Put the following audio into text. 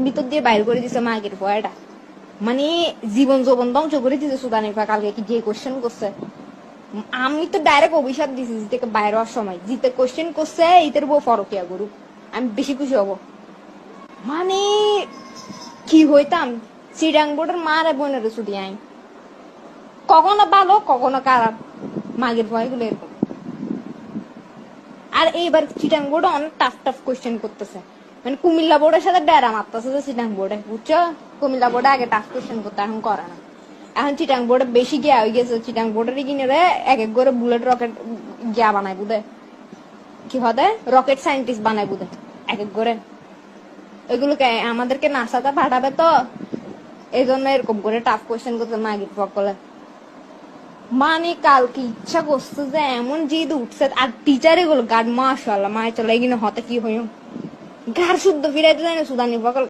ভিতর দিয়ে বাইর করে দিছে মাগের ভয়টা, মানে জীবন যৌবন ধ্বংস করে দিছে সুদানি পা কালকে কি যে কোশ্চেন করছে। আমি তো ডাইরেক্ট অভিশাপ দিছি জিতে বাইর হওয়ার সময়, জিতে কোশ্চেন করছে ইতের বউ ফরকিয়া গরু, আমি বেশি খুশি হব। মানে কি হইতাম চিরাং বোর্ডের মারে বোনের ছুটি আই, কখনো ভালো কখনো খারাপ, মাগের ভয়গুলো এরকম। আর এইবার চিটাং বোর্ডে অনেক টাফ টাফ কোশ্চেন করতেছে, মানে কুমিল্লা বোর্ডের সাথে ডেরা মারতেছে যে চিটাং বোর্ডে, বুঝছো? কুমিল্লা বোর্ডে আগে টাফ কোশ্চেন করতে, এখন করে না। এখন চিটাং বোর্ডে বেশি গিয়া হয়ে গেছে, চিটাং বোর্ডের কিনে রে এক এক করে বুলেট রকেট গিয়া বানায় বুধে, কি হদে রকেট সাইন্টিস্ট বানায় বুধে এক এক করে। এগুলোকে আমাদেরকে নাসাতে পাঠাবে তো, এই জন্য এরকম করে টাফ কোশ্চেন করতে মাগির সকলে। মানে কালকে ইচ্ছা করছে যে এমন জিদ উঠছে, আর টিচার এগুলো গার্ড মাশাআল্লাহ মায় চলে এগিয়ে হতে কি হইম গার শুদ্ধ ফিরাইতে যায় না সুদানি সকল